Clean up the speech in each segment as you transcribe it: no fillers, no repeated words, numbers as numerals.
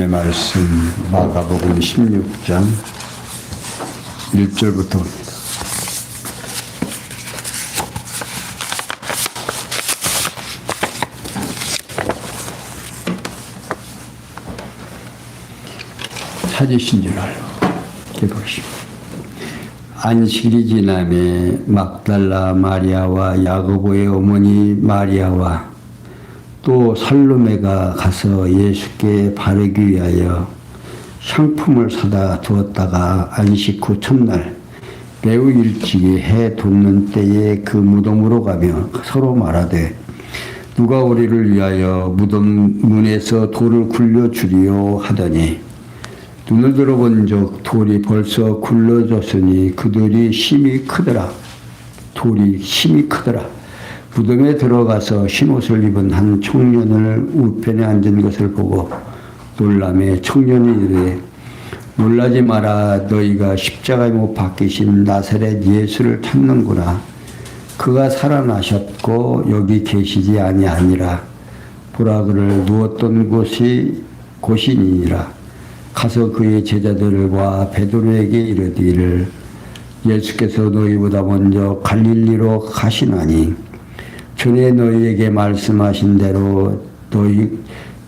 하나님의 말씀 마가복음 16장 1절부터입니다. 찾으신 줄 알고 기도하십니다. 안식일이 지남에 막달라 마리아와 야고보의 어머니 마리아와 또 살로메가 가서 예수께 바르기 위하여 상품을 사다 두었다가 안식 후 첫날 매우 일찍이 해 돋는 때에 그 무덤으로 가며 서로 말하되 누가 우리를 위하여 무덤 문에서 돌을 굴려주리요 하더니 눈을 들어본즉 돌이 벌써 굴러졌으니 그 돌이 심히 크더라. 돌이 심히 크더라. 무덤에 들어가서 흰옷을 입은 한 청년을 우편에 앉은 것을 보고 놀라매 청년이 이르되 놀라지 마라. 너희가 십자가에 못 박히신 나사렛 예수를 찾는구나. 그가 살아나셨고 여기 계시지 아니하니라. 보라 그를 누웠던 곳이 곳이니라. 가서 그의 제자들과 베드로에게 이르기를 예수께서 너희보다 먼저 갈릴리로 가시나니 전에 너희에게 말씀하신 대로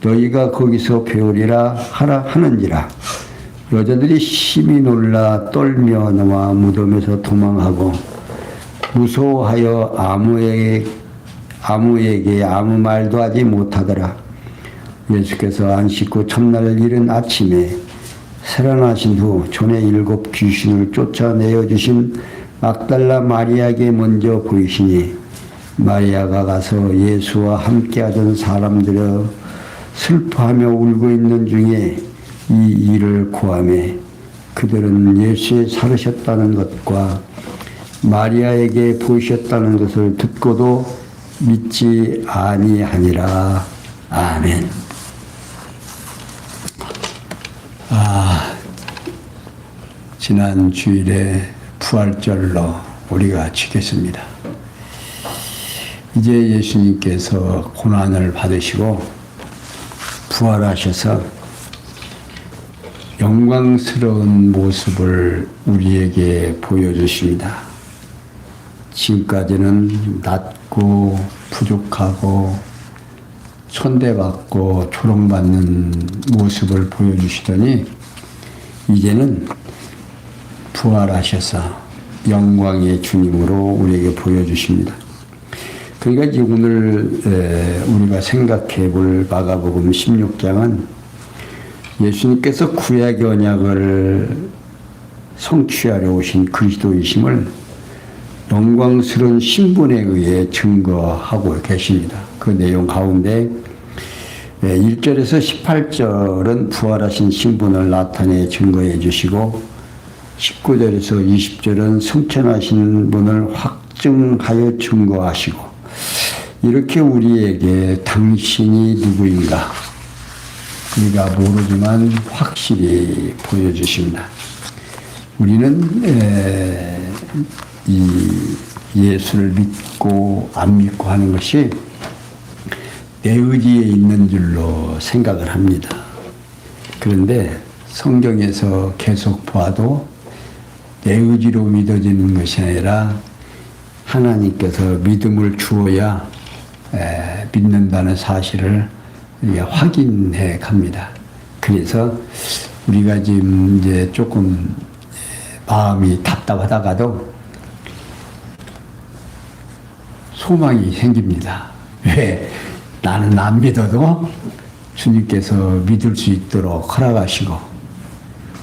너희가 거기서 배우리라 하라 하는지라. 여자들이 심히 놀라 떨며 나와 무덤에서 도망하고 무서워하여 아무에게 아무 말도 하지 못하더라. 예수께서 안식 후 첫날 이른 아침에 살아나신 후 전에 7 귀신을 쫓아내어 주신 막달라 마리아에게 먼저 보이시니 마리아가 가서 예수와 함께하던 사람들을 슬퍼하며 울고 있는 중에 이 일을 고하며 그들은 예수의 살으셨다는 것과 마리아에게 보이셨다는 것을 듣고도 믿지 아니하니라. 아멘. 지난 주일에 부활절로 우리가 지켰습니다. 이제 예수님께서 고난을 받으시고 부활하셔서 영광스러운 모습을 우리에게 보여주십니다. 지금까지는 낮고 부족하고 천대받고 조롱받는 모습을 보여주시더니 이제는 부활하셔서 영광의 주님으로 우리에게 보여주십니다. 그러니까 이제 오늘 우리가 생각해 볼 마가복음 16장은 예수님께서 구약의 언약을 성취하려 오신 그리스도이심을 영광스러운 신분에 의해 증거하고 계십니다. 그 내용 가운데 1절에서 18절은 부활하신 신분을 나타내 증거해 주시고 19절에서 20절은 승천하신 분을 확증하여 증거하시고 이렇게 우리에게 당신이 누구인가 우리가 모르지만 확실히 보여주십니다. 우리는 이 예수를 믿고 안 믿고 하는 것이 내 의지에 있는 줄로 생각을 합니다. 그런데 성경에서 계속 봐도 내 의지로 믿어지는 것이 아니라 하나님께서 믿음을 주어야 믿는다는 사실을 확인해 갑니다. 그래서 우리가 지금 이제 조금 마음이 답답하다가도 소망이 생깁니다. 왜? 나는 안 믿어도 주님께서 믿을 수 있도록 허락하시고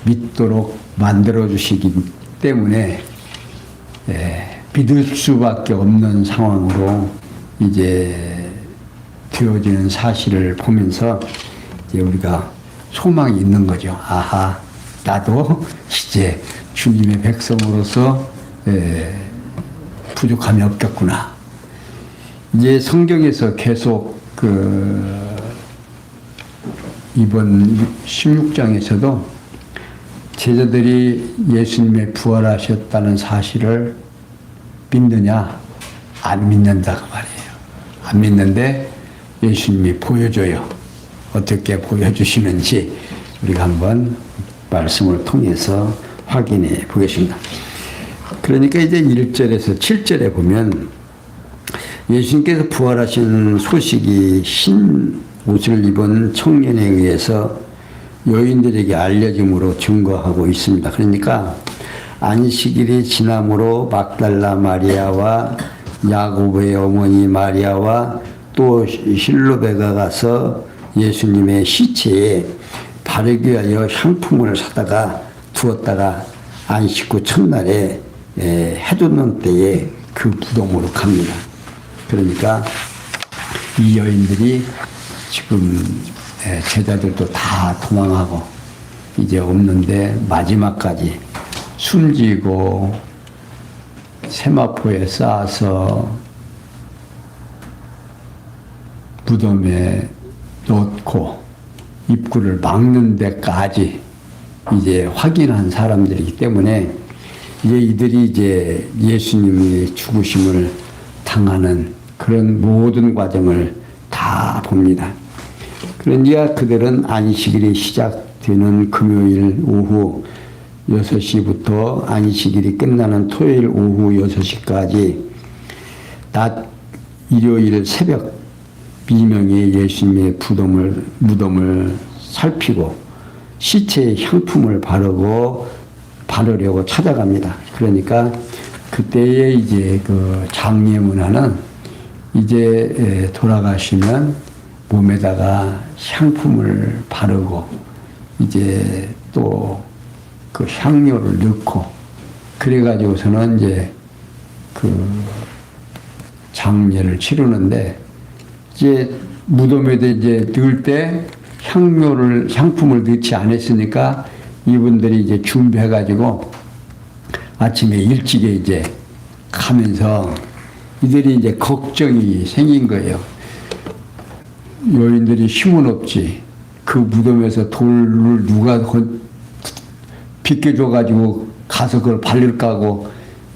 믿도록 만들어주시기 때문에 믿을 수밖에 없는 상황으로 이제 되어지는 사실을 보면서 이제 우리가 소망이 있는 거죠. 아하, 나도 이제 주님의 백성으로서 부족함이 없겠구나. 이제 성경에서 계속 이번 16장에서도 제자들이 예수님의 부활하셨다는 사실을 믿느냐? 안 믿는다고 말이에요. 안 믿는데 예수님이 보여줘요. 어떻게 보여주시는지 우리가 한번 말씀을 통해서 확인해 보겠습니다. 그러니까 이제 1절에서 7절에 보면 예수님께서 부활하신 소식이 흰 옷을 입은 청년에 의해서 여인들에게 알려짐으로 증거하고 있습니다. 그러니까 안식일이 지남으로 막달라 마리아와 야고보의 어머니 마리아와 또 실로베가 가서 예수님의 시체에 바르기 위하여 향품을 사다가 두었다가 안식 후 첫날에 해돋는 때에 그 무덤으로 갑니다. 그러니까 이 여인들이 지금 제자들도 다 도망하고 이제 없는데 마지막까지 숨지고 세마포에 쌓아서 무덤에 넣고 입구를 막는 데까지 이제 확인한 사람들이기 때문에 이제 이들이 이제 예수님의 죽으심을 당하는 그런 모든 과정을 다 봅니다. 그러니까 그들은 안식일이 시작되는 금요일 오후 6시부터 안식일이 끝나는 토요일 오후 6시까지 낮 일요일 새벽 미명에 예수님의 무덤을 살피고 시체에 향품을 바르려고 찾아갑니다. 그러니까 그때에 이제 그 장례 문화는 이제 돌아가시면 몸에다가 향품을 바르고 이제 또 그 향료를 넣고 그래가지고서는 이제 그 장례를 치르는데 이제 무덤에다 이제 넣을 때 향품을 넣지 않았으니까 이분들이 이제 준비해가지고 아침에 일찍에 이제 가면서 이들이 이제 걱정이 생긴 거예요. 여인들이 힘은 없지. 그 무덤에서 돌을 누가 빗겨줘가지고 가서 그걸 발릴까 하고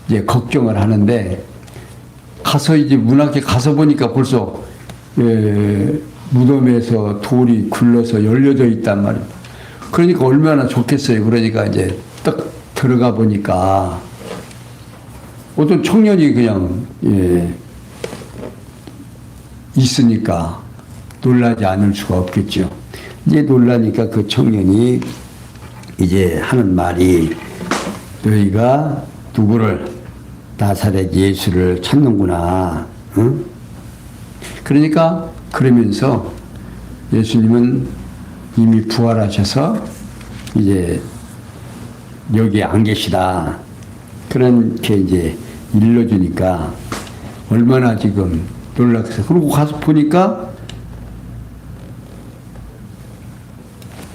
이제 걱정을 하는데 가서 이제 문 앞에 가서 보니까 벌써 무덤에서 돌이 굴러서 열려져 있단 말이에요. 그러니까 얼마나 좋겠어요. 그러니까 이제 딱 들어가 보니까 어떤 청년이 그냥 있으니까 놀라지 않을 수가 없겠죠. 이제 놀라니까 그 청년이 이제 하는 말이 너희가 누구를 나사렛 예수를 찾는구나. 응? 그러니까 그러면서 예수님은 이미 부활하셔서 이제 여기 안 계시다. 그렇게 이제 일러주니까 얼마나 지금 놀랐어요. 그리고 가서 보니까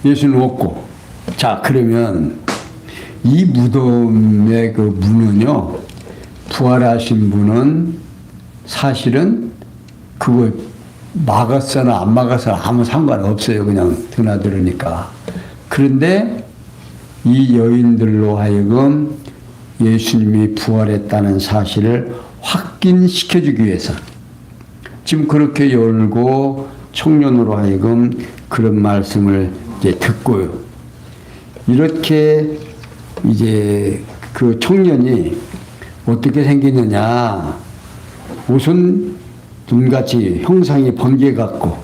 예수는 없고. 자, 그러면 이 무덤의 그 문은요, 부활하신 분은 사실은 그거 막았거나 안 막았거나 아무 상관없어요. 그냥 드나들으니까. 그런데 이 여인들로 하여금 예수님이 부활했다는 사실을 확인시켜주기 위해서 지금 그렇게 열고 청년으로 하여금 그런 말씀을 이제 듣고요. 이렇게 이제 그 청년이 어떻게 생기느냐. 옷은 눈같이 형상이 번개 같고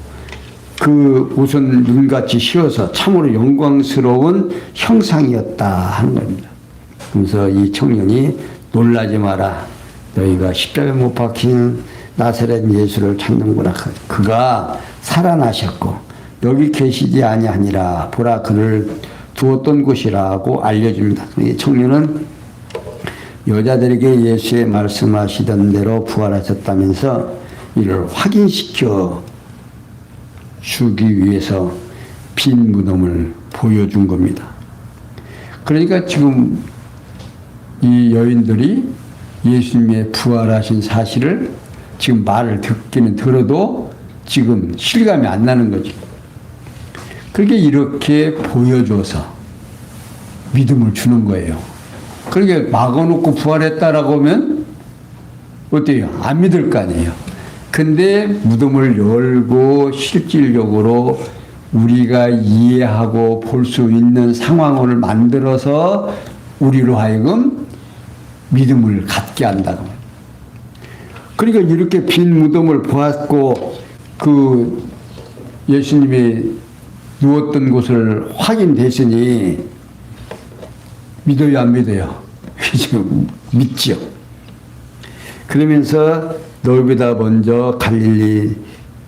그 옷은 눈같이 휘어서 참으로 영광스러운 형상이었다 하는 겁니다. 그래서 이 청년이 놀라지 마라. 너희가 십자가에 못 박힌 나사렛 예수를 찾는구나. 그가 살아나셨고 여기 계시지 아니하니라. 보라 그를 두었던 곳이라고 알려줍니다. 이 청년은 여자들에게 예수의 말씀하시던 대로 부활하셨다면서 이를 확인시켜 주기 위해서 빈 무덤을 보여준 겁니다. 그러니까 지금 이 여인들이 예수님의 부활하신 사실을 지금 말을 듣기는 들어도 지금 실감이 안 나는 거죠. 그렇게 이렇게 보여줘서 믿음을 주는 거예요. 그렇게 막아놓고 부활했다라고 하면 어때요? 안 믿을 거 아니에요. 근데 무덤을 열고 실질적으로 우리가 이해하고 볼 수 있는 상황을 만들어서 우리로 하여금 믿음을 갖게 한다고. 그러니까 이렇게 빈 무덤을 보았고 그 예수님이 누웠던 곳을 확인됐으니 믿어요, 안 믿어요? 믿지요. 그러면서 너희보다 먼저 갈릴리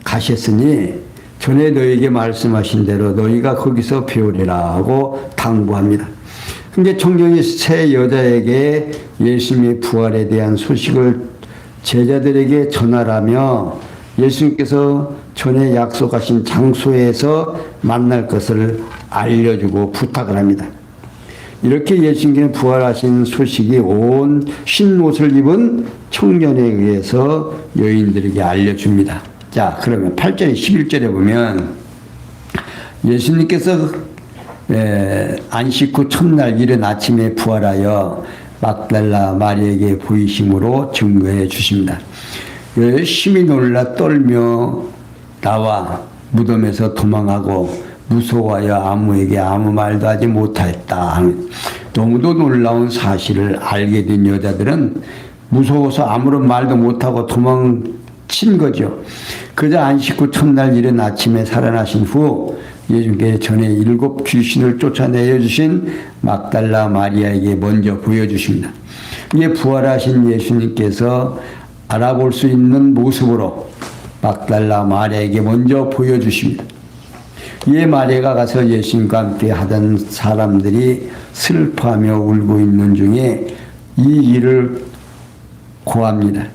가셨으니 전에 너에게 말씀하신 대로 너희가 거기서 배우리라 하고 당부합니다. 근데 청년이 세 여자에게 예수님의 부활에 대한 소식을 제자들에게 전하라며 예수님께서 전에 약속하신 장소에서 만날 것을 알려주고 부탁을 합니다. 이렇게 예수님께서 부활하신 소식이 온 흰 옷을 입은 청년에 의해서 여인들에게 알려줍니다. 자, 그러면 8절, 11절에 보면 예수님께서 안식 후 첫날 이른 아침에 부활하여 막달라 마리에게 보이심으로 증거해 주십니다. 심히 놀라 떨며 나와 무덤에서 도망하고 무서워하여 아무에게 아무 말도 하지 못하였다. 너무도 놀라운 사실을 알게 된 여자들은 무서워서 아무런 말도 못하고 도망친 거죠. 그저 안식 후 첫날 이른 아침에 살아나신 후 예수님께 전에 7 귀신을 쫓아내어 주신 막달라 마리아에게 먼저 보여주십니다. 이에 부활하신 예수님께서 알아볼 수 있는 모습으로 막달라 마리아에게 먼저 보여주십니다. 이에 마리아가 가서 예수님과 함께 하던 사람들이 슬퍼하며 울고 있는 중에 이 일을 고합니다.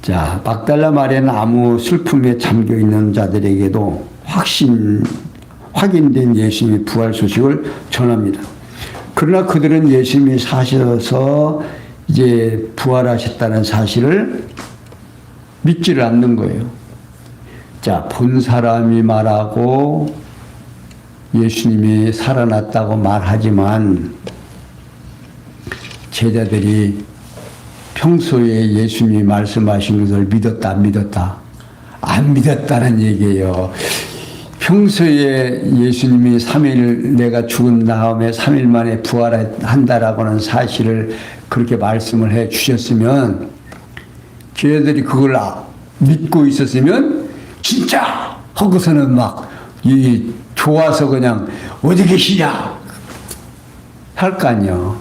자, 막달라 마리아는 아무 슬픔에 잠겨 있는 자들에게도 확인된 예수님의 부활 소식을 전합니다. 그러나 그들은 예수님이 사셔서 이제 부활하셨다는 사실을 믿지를 않는 거예요. 자, 본 사람이 말하고 예수님이 살아났다고 말하지만 제자들이 평소에 예수님이 말씀하신 것을 믿었다, 안 믿었다? 안 믿었다는 얘기예요. 평소에 예수님이 3일 내가 죽은 다음에 3일 만에 부활한다라고는 사실을 그렇게 말씀을 해 주셨으면 제자들이 그걸 믿고 있었으면 진짜 하고서는 막 좋아서 그냥 어디 계시냐 할 거 아니야.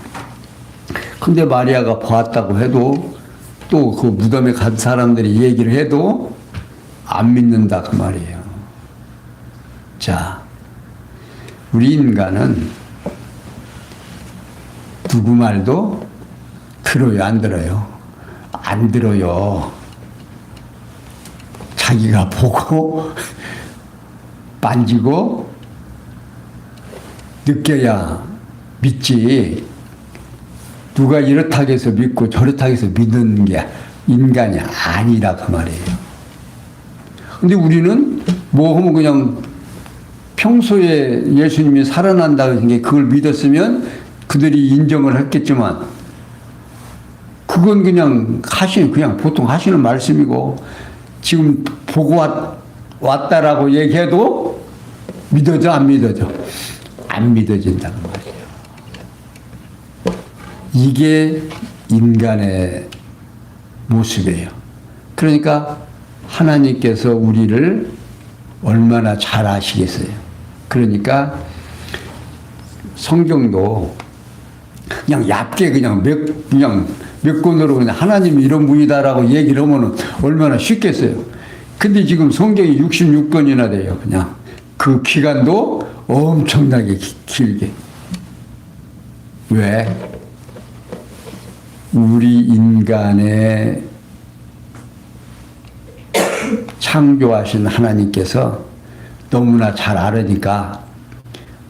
근데 마리아가 보았다고 해도 또 그 무덤에 간 사람들이 얘기를 해도 안 믿는다 그 말이에요. 자, 우리 인간은 누구 말도 들어요, 안 들어요? 안 들어요. 자기가 보고 만지고 느껴야 믿지. 누가 이렇다고 해서 믿고 저렇다고 해서 믿는 게 인간이 아니라 그 말이에요. 근데 우리는 뭐 하면 그냥 평소에 예수님이 살아난다고 하는 게 그걸 믿었으면 그들이 인정을 했겠지만 그건 그냥 그냥 보통 하시는 말씀이고 지금 보고 왔다라고 얘기해도 믿어져, 안 믿어져? 안 믿어진다는 말이에요. 이게 인간의 모습이에요. 그러니까 하나님께서 우리를 얼마나 잘 아시겠어요. 그러니까 성경도 그냥 얇게 그냥 몇 권으로 그냥 하나님이 이런 분이다라고 얘기를 하면 얼마나 쉽겠어요. 근데 지금 성경이 66권이나 돼요. 그냥 그 기간도 엄청나게 길게. 왜? 우리 인간의 창조하신 하나님께서 너무나 잘 알으니까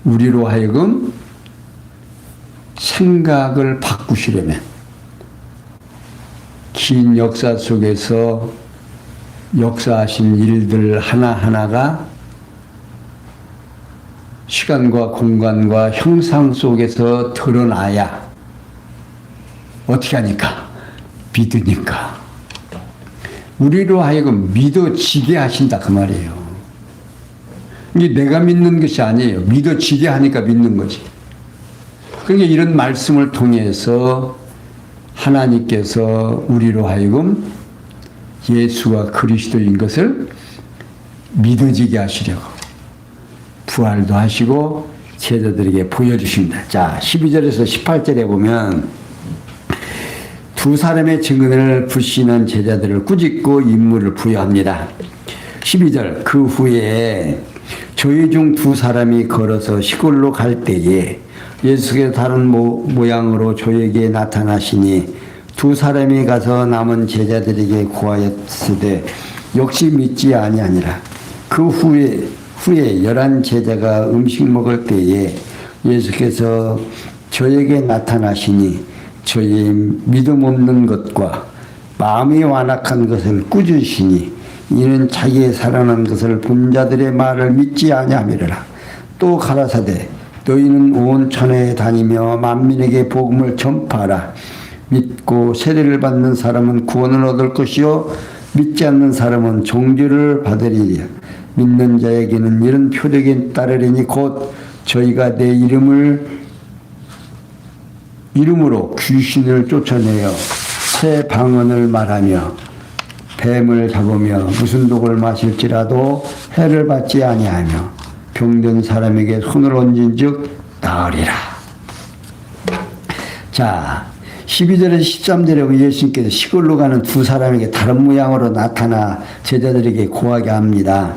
우리로 하여금 생각을 바꾸시려면 긴 역사 속에서 역사하신 일들 하나하나가 시간과 공간과 형상 속에서 드러나야 어떻게 하니까? 믿으니까. 우리로 하여금 믿어지게 하신다 그 말이에요. 이게 내가 믿는 것이 아니에요. 믿어지게 하니까 믿는 거지. 그러니까 이런 말씀을 통해서 하나님께서 우리로 하여금 예수가 그리스도인 것을 믿어지게 하시려고 부활도 하시고 제자들에게 보여주십니다. 자, 12절에서 18절에 보면 두 사람의 증언을 불신한 제자들을 꾸짖고 임무를 부여합니다. 12절, 그 후에 저희 중 두 사람이 걸어서 시골로 갈 때에 예수께서 다른 모양으로 저에게 나타나시니 두 사람이 가서 남은 제자들에게 고하였으되 역시 믿지 아니하니라. 그 후에 11 제자가 음식 먹을 때에 예수께서 저에게 나타나시니 저의 믿음 없는 것과 마음이 완악한 것을 꾸짖으시니 이는 자기의 살아난 것을 본 자들의 말을 믿지 아니함이라. 또 가라사대 너희는 온 천하에 다니며 만민에게 복음을 전파하라. 믿고 세례를 받는 사람은 구원을 얻을 것이요 믿지 않는 사람은 종교를 받으리라. 믿는 자에게는 이런 표적이 따르리니 곧 저희가 내 이름으로 귀신을 쫓아내어 새 방언을 말하며 뱀을 잡으며 무슨 독을 마실지라도 해를 받지 아니하며 병든 사람에게 손을 얹은즉 나으리라. 자, 12절에서 13절에 예수님께서 시골로 가는 두 사람에게 다른 모양으로 나타나 제자들에게 고하게 합니다.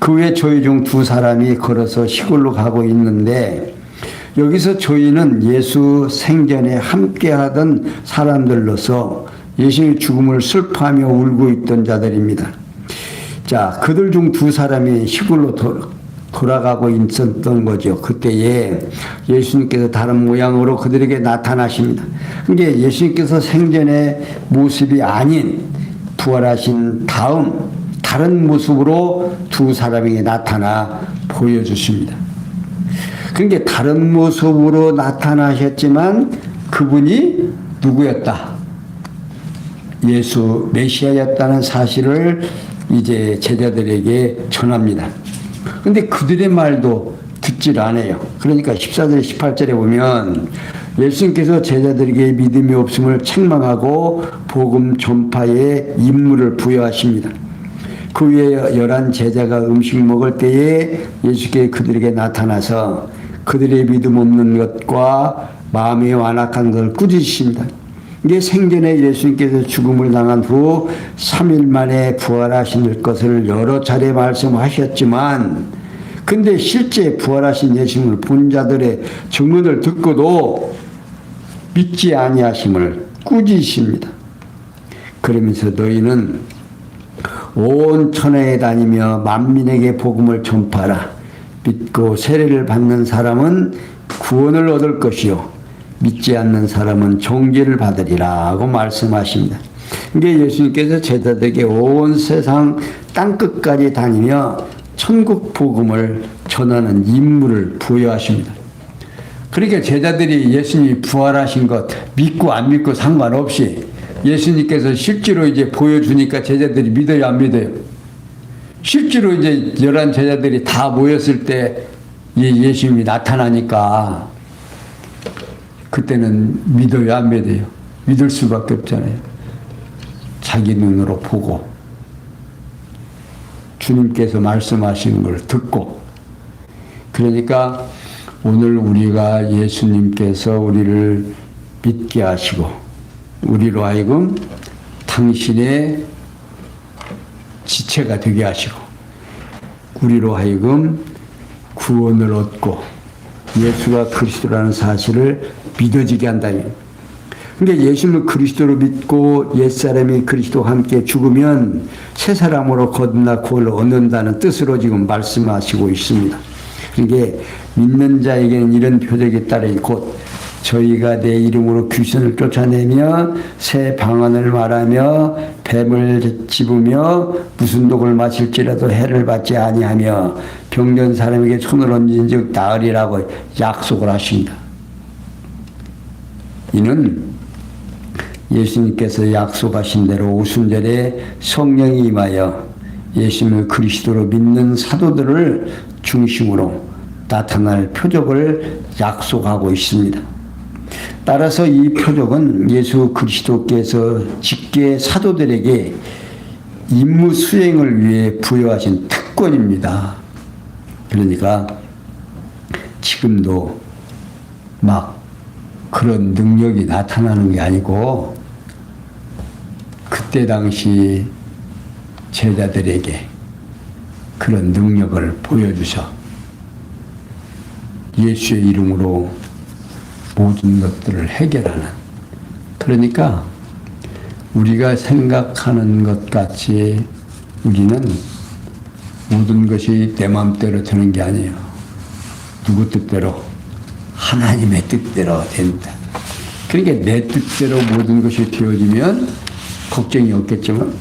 그 후에 저희 중 두 사람이 걸어서 시골로 가고 있는데 여기서 저희는 예수 생전에 함께하던 사람들로서 예수의 죽음을 슬퍼하며 울고 있던 자들입니다. 자, 그들 중 두 사람이 시골로 돌아가고 있었던 거죠. 그때에 예수님께서 다른 모양으로 그들에게 나타나십니다. 그게 예수님께서 생전의 모습이 아닌 부활하신 다음 다른 모습으로 두 사람에게 나타나 보여주십니다. 그게 다른 모습으로 나타나셨지만 그분이 누구였다? 예수 메시아였다는 사실을 이제 제자들에게 전합니다. 근데 그들의 말도 듣질 않아요. 그러니까 14절, 18절에 보면 예수님께서 제자들에게 믿음이 없음을 책망하고 복음 전파에 임무를 부여하십니다. 그 후에 11 제자가 음식 먹을 때에 예수께 그들에게 나타나서 그들의 믿음 없는 것과 마음이 완악한 것을 꾸짖으십니다. 이게 생전에 예수님께서 죽음을 당한 후 3일 만에 부활하실 것을 여러 차례 말씀하셨지만 근데 실제 부활하신 예수님을 본 자들의 증언을 듣고도 믿지 아니하심을 꾸짖으십니다. 그러면서 너희는 온 천하에 다니며 만민에게 복음을 전파하라. 믿고 세례를 받는 사람은 구원을 얻을 것이요 믿지 않는 사람은 종기를 받으리라고 말씀하십니다. 이게 예수님께서 제자들에게 온 세상 땅끝까지 다니며 천국 복음을 전하는 임무를 부여하십니다. 그러니까 제자들이 예수님이 부활하신 것 믿고 안 믿고 상관없이 예수님께서 실제로 이제 보여주니까 제자들이 믿어요, 안 믿어요? 실제로 이제 11 제자들이 다 모였을 때 예수님이 나타나니까 그때는 믿어요, 안 믿어요? 믿을 수밖에 없잖아요. 자기 눈으로 보고 주님께서 말씀하시는 걸 듣고. 그러니까 오늘 우리가 예수님께서 우리를 믿게 하시고 우리로 하여금 당신의 지체가 되게 하시고 우리로 하여금 구원을 얻고 예수가 그리스도라는 사실을 믿어지게 한다니. 그러니까 예수를 그리스도로 믿고 옛사람이 그리스도와 함께 죽으면 새 사람으로 거듭나 구원을 얻는다는 뜻으로 지금 말씀하시고 있습니다. 그러니까 믿는 자에게는 이런 표적이 따르니 곧 저희가 내 이름으로 귀신을 쫓아내며 새 방언을 말하며 뱀을 집으며 무슨 독을 마실지라도 해를 받지 아니하며 병든 사람에게 손을 얹은즉 나으리라고 약속을 하십니다. 이는 예수님께서 약속하신 대로 오순절에 성령이 임하여 예수님을 그리스도로 믿는 사도들을 중심으로 나타날 표적을 약속하고 있습니다. 따라서 이 표적은 예수 그리스도께서 직계 사도들에게 임무 수행을 위해 부여하신 특권입니다. 그러니까 지금도 막 그런 능력이 나타나는 게 아니고 그때 당시 제자들에게 그런 능력을 보여주셔 예수의 이름으로 모든 것들을 해결하는, 그러니까 우리가 생각하는 것 같이 우리는 모든 것이 내 마음대로 되는 게 아니에요. 누구 뜻대로? 하나님의 뜻대로 된다. 그러니까 내 뜻대로 모든 것이 되어지면 걱정이 없겠지만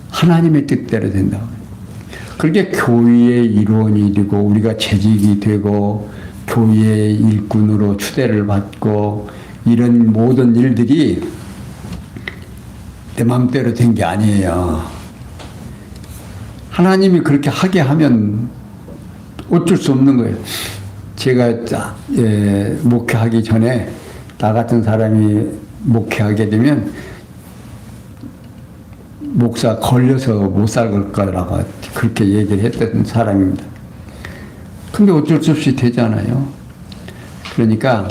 하나님의 뜻대로 된다. 그렇게 교회의 일원이 되고 우리가 재직이 되고 교회의 일꾼으로 추대를 받고 이런 모든 일들이 내 마음대로 된 게 아니에요. 하나님이 그렇게 하게 하면 어쩔 수 없는 거예요. 제가 목회하기 전에 나 같은 사람이 목회하게 되면 목사 걸려서 못 살 거라고 그렇게 얘기를 했던 사람입니다. 근데 어쩔 수 없이 되잖아요. 그러니까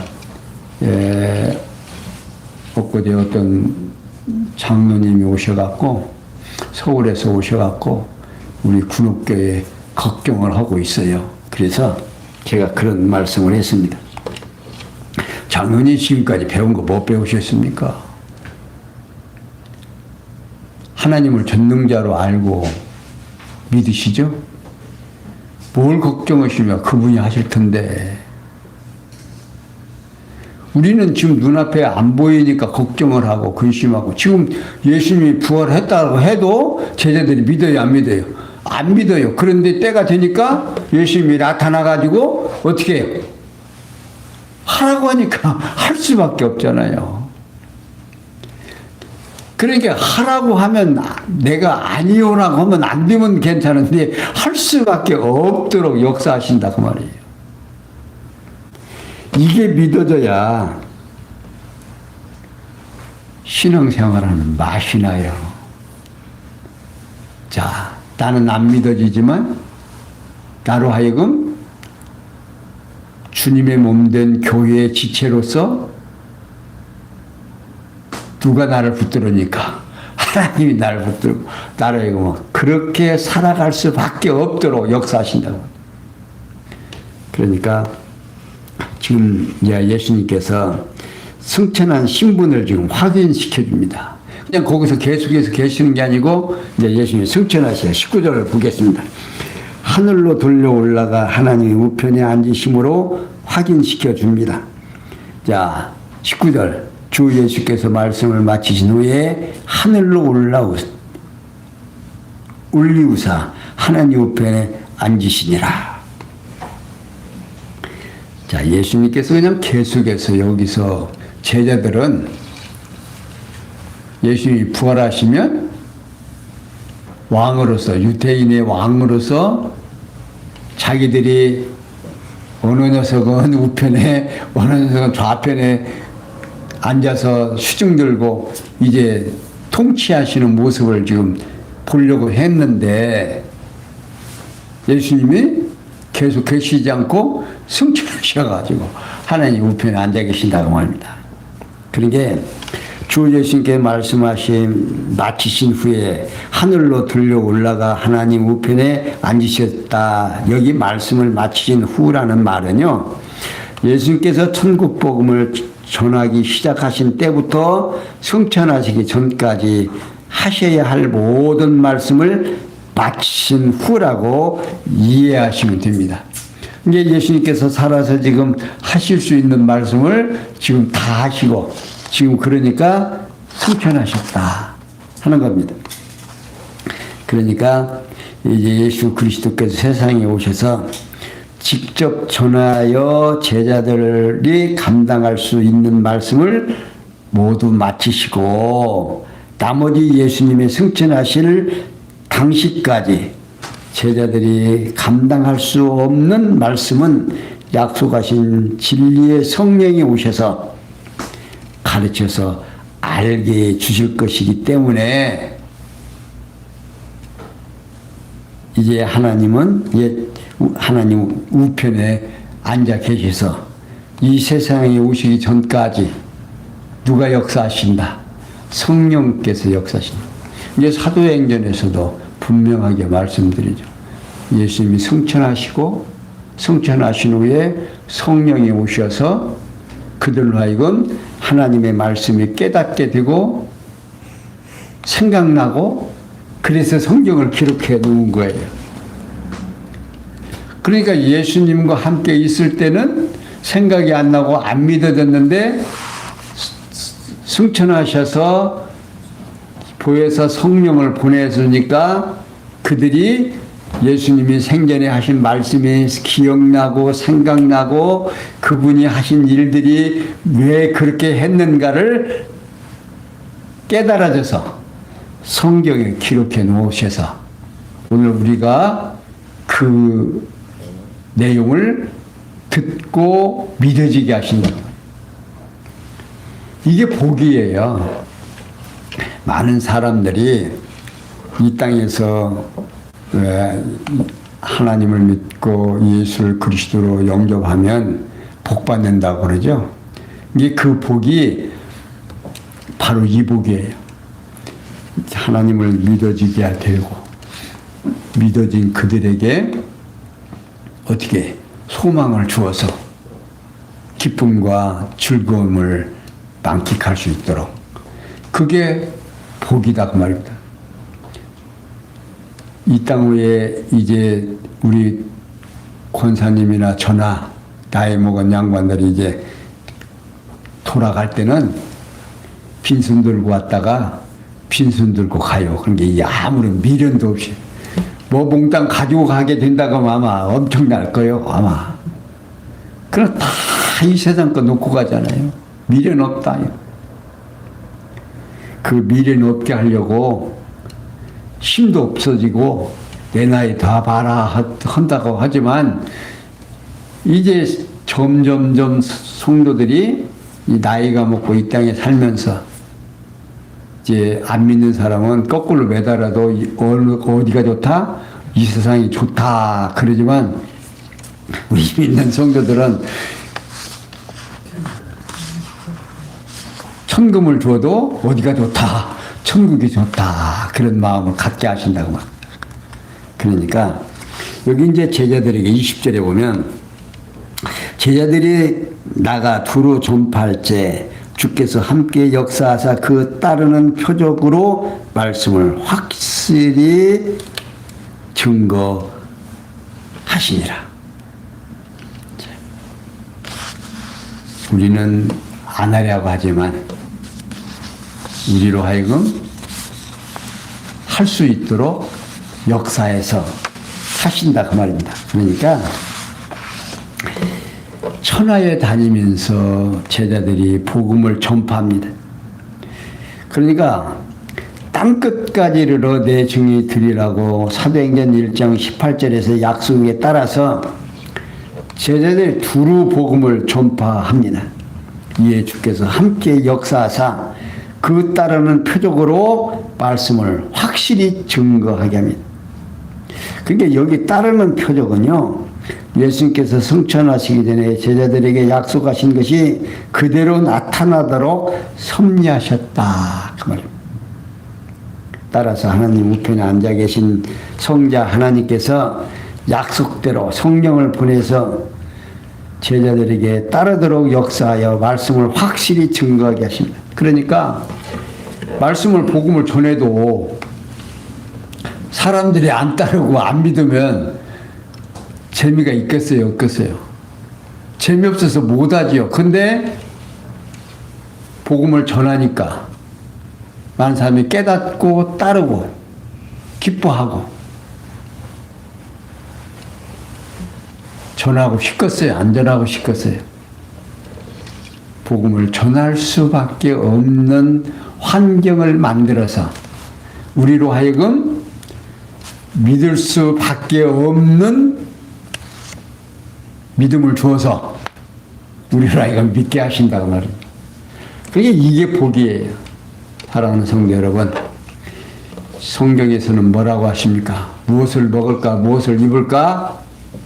엊그제 어떤 장로님이 오셔갖고 서울에서 오셔갖고 우리 군옥교에 걱정을 하고 있어요. 그래서 제가 그런 말씀을 했습니다. 장로님 지금까지 배운 거 못 배우셨습니까? 하나님을 전능자로 알고 믿으시죠? 뭘 걱정하시며 그분이 하실 텐데. 우리는 지금 눈앞에 안 보이니까 걱정을 하고 근심하고, 지금 예수님이 부활했다고 해도 제자들이 믿어요, 안 믿어요? 안 믿어요. 그런데 때가 되니까 예수님이 나타나가지고 어떻게 해요? 하라고 하니까 할 수밖에 없잖아요. 그러니까 하라고 하면, 내가 아니오라고 하면 안 되면 괜찮은데 할 수밖에 없도록 역사하신다 그 말이에요. 이게 믿어져야 신앙생활하는 맛이 나요. 자, 나는 안 믿어지지만 나로 하여금 주님의 몸된 교회의 지체로서 누가 나를 붙들으니까 하나님이 나를 붙들고 나를 하여금 그렇게 살아갈 수밖에 없도록 역사하신다고. 그러니까 지금 예수님께서 승천한 신분을 지금 확인시켜 줍니다. 그냥 거기서 계속해서 계시는 게 아니고 이제 예수님이 승천하셔. 19절을 보겠습니다. 하늘로 들려 올라가 하나님의 우편에 앉으심으로 확인시켜 줍니다. 자, 19절. 주 예수께서 말씀을 마치신 후에 하늘로 올리우사 하나님 우편에 앉으시니라. 자, 예수님께서 그냥 계속해서 여기서 제자들은 예수님이 부활하시면 왕으로서, 유대인의 왕으로서 자기들이 어느 녀석은 우편에 어느 녀석은 좌편에 앉아서 수중 들고 이제 통치하시는 모습을 지금 보려고 했는데 예수님이 계속 계시지 않고 승천하셔가지고 하나님 우편에 앉아 계신다고 합니다. 그러니까 주 예수님께 마치신 후에 하늘로 들려 올라가 하나님 우편에 앉으셨다. 여기 말씀을 마치신 후라는 말은요, 예수님께서 천국 복음을 전하기 시작하신 때부터 승천하시기 전까지 하셔야 할 모든 말씀을 마치신 후라고 이해하시면 됩니다. 이제 예수님께서 살아서 지금 하실 수 있는 말씀을 지금 다 하시고 지금 그러니까 승천하셨다 하는 겁니다. 그러니까 이제 예수 그리스도께서 세상에 오셔서 직접 전하여 제자들이 감당할 수 있는 말씀을 모두 마치시고 나머지 예수님의 승천하실 당시까지 제자들이 감당할 수 없는 말씀은 약속하신 진리의 성령이 오셔서 가르쳐서 알게 해 주실 것이기 때문에 이제 하나님은 하나님 우편에 앉아 계셔서 이 세상에 오시기 전까지 누가 역사하신다? 성령께서 역사하신다. 이제 사도행전에서도 분명하게 말씀드리죠. 예수님이 승천하신 후에 성령이 오셔서 그들로 하여금 하나님의 말씀이 깨닫게 되고 생각나고 그래서 성경을 기록해 놓은 거예요. 그러니까 예수님과 함께 있을 때는 생각이 안 나고 안 믿어졌는데 승천하셔서 보혜사 성령을 보내주니까 그들이 예수님이 생전에 하신 말씀이 기억나고 생각나고 그분이 하신 일들이 왜 그렇게 했는가를 깨달아져서 성경에 기록해 놓으셔서 오늘 우리가 그 내용을 듣고 믿어지게 하신다. 이게 복이에요. 많은 사람들이 이 땅에서 하나님을 믿고 예수를 그리스도로 영접하면 복 받는다고 그러죠. 이게 그 복이 바로 이 복이에요. 하나님을 믿어지게 되고 믿어진 그들에게 어떻게 소망을 주어서 기쁨과 즐거움을 만끽할 수 있도록 그게 복이다 그 말입니다. 이 땅 위에 이제 우리 권사님이나 저나 나이 먹은 양반들이 이제 돌아갈 때는 빈손 들고 왔다가 빈손 들고 가요. 그런 게 아무런 미련도 없이 뭐 몽땅 가지고 가게 된다고 하면 아마 엄청날 거예요. 아마. 그럼 다 이 세상 거 놓고 가잖아요. 미련 없다. 그 미련 없게 하려고 힘도 없어지고 내 나이 다 봐라 한다고 하지만 이제 점점점 성도들이 이 나이가 먹고 이 땅에 살면서 이제 안 믿는 사람은 거꾸로 매달아도 어디가 좋다? 이 세상이 좋다 그러지만 우리 믿는 성도들은 천금을 줘도 어디가 좋다? 천국이 좋다. 그런 마음을 갖게 하신다고 막. 그러니까 여기 이제 제자들에게 20절에 보면 제자들이 나가 두루 전파할때 주께서 함께 역사하사 그 따르는 표적으로 말씀을 확실히 증거하시니라. 우리는 안 하려고 하지만 우리로 하여금 할 수 있도록 역사에서 하신다 그 말입니다. 그러니까 천하에 다니면서 제자들이 복음을 전파합니다. 그러니까 땅끝까지 이르러 내 증이 되리라고 사도행전 1장 18절에서 약속에 따라서 제자들이 두루 복음을 전파합니다. 이에 주께서 함께 역사하사 그 따르는 표적으로 말씀을 확실히 증거하게 합니다. 그러니까 여기 따르는 표적은요, 예수님께서 승천하시기 전에 제자들에게 약속하신 것이 그대로 나타나도록 섭리하셨다 그 말입니다. 따라서 하나님 우편에 앉아 계신 성자 하나님께서 약속대로 성령을 보내서 제자들에게 따르도록 역사하여 말씀을 확실히 증거하게 하십니다. 그러니까 말씀을 복음을 전해도 사람들이 안 따르고 안 믿으면 재미가 있겠어요? 없겠어요? 재미없어서 못하지요. 근데 복음을 전하니까 많은 사람이 깨닫고 따르고 기뻐하고 전하고 싶겠어요? 안 전하고 싶겠어요? 복음을 전할 수밖에 없는 환경을 만들어서 우리로 하여금 믿을 수밖에 없는 믿음을 주어서 우리를 하여금 믿게 하신다고 말입니다. 그러니까 이게 복이에요. 사랑하는 성도 여러분, 성경에서는 뭐라고 하십니까? 무엇을 먹을까, 무엇을 입을까?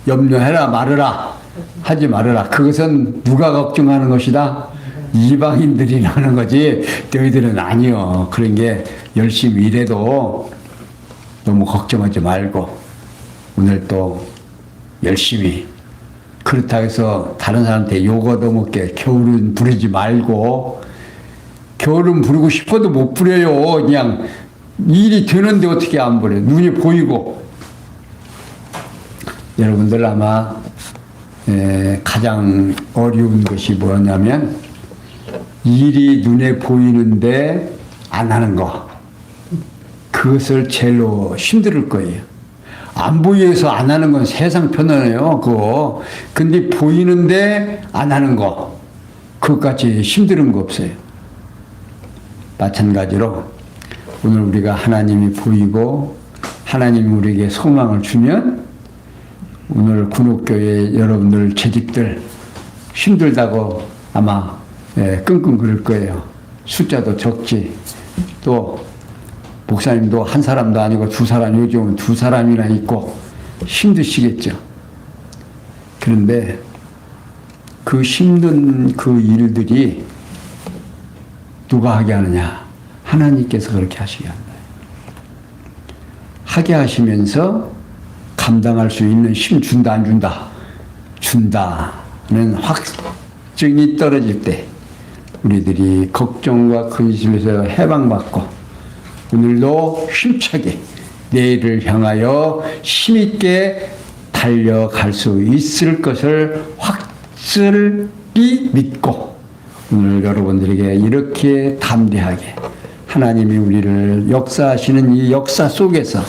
염려해라 말으라 하지 말으라. 그것은 누가 걱정하는 것이다? 이방인들이 하는 거지 너희들은 아니요. 그런 게 열심히 일해도 너무 걱정하지 말고 오늘 또 열심히, 그렇다고 해서 다른 사람한테 욕 얻어먹게 겨울은 부르지 말고, 겨울은 부르고 싶어도 못 부려요. 그냥 일이 되는데 어떻게 안 부려요? 눈이 보이고. 여러분들 아마 가장 어려운 것이 뭐냐면 일이 눈에 보이는데 안 하는 거. 그것을 제일로 힘들 거예요. 안 보여서 안 하는 건 세상 편안해요. 그거. 근데 보이는데 안 하는 거. 그것까지 힘든 거 없어요. 마찬가지로 오늘 우리가 하나님이 보이고 하나님이 우리에게 소망을 주면 오늘 군옥교회 여러분들 재직들 힘들다고 아마 끙끙 그럴 거예요. 숫자도 적지. 또 목사님도 한 사람도 아니고 두 사람, 요즘은 두 사람이나 있고 힘드시겠죠. 그런데 그 힘든 그 일들이 누가 하게 하느냐? 하나님께서 그렇게 하시게 한다. 하게 하시면서 감당할 수 있는 힘 준다, 안 준다? 준다는 확증이 떨어질 때 우리들이 걱정과 근심에서 해방받고 오늘도 힘차게 내일을 향하여 힘있게 달려갈 수 있을 것을 확실히 믿고 오늘 여러분들에게 이렇게 담대하게 하나님이 우리를 역사하시는 이 역사 속에서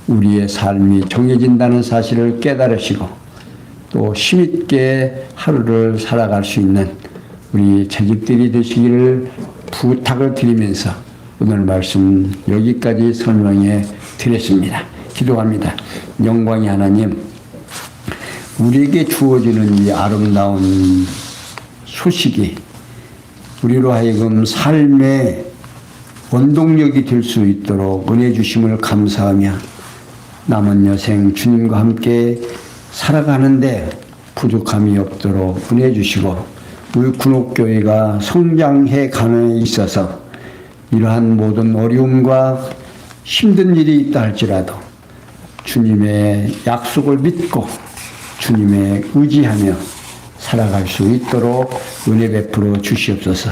우리의 삶이 정해진다는 사실을 깨달으시고 또 힘있게 하루를 살아갈 수 있는 우리 재직들이 되시기를 부탁을 드리면서 오늘 말씀 여기까지 설명해 드렸습니다. 기도합니다. 영광의 하나님, 우리에게 주어지는 이 아름다운 소식이 우리로 하여금 삶의 원동력이 될 수 있도록 은혜 주심을 감사하며 남은 여생 주님과 함께 살아가는데 부족함이 없도록 은혜 주시고 우리 군옥교회가 성장해 가는 데 있어서 이러한 모든 어려움과 힘든 일이 있다 할지라도 주님의 약속을 믿고 주님의 의지하며 살아갈 수 있도록 은혜 베풀어 주시옵소서.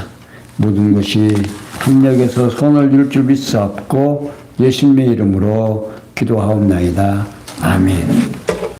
모든 것이 협력해서 손을 줄 줄 믿사옵고 예수님의 이름으로 기도하옵나이다. 아멘.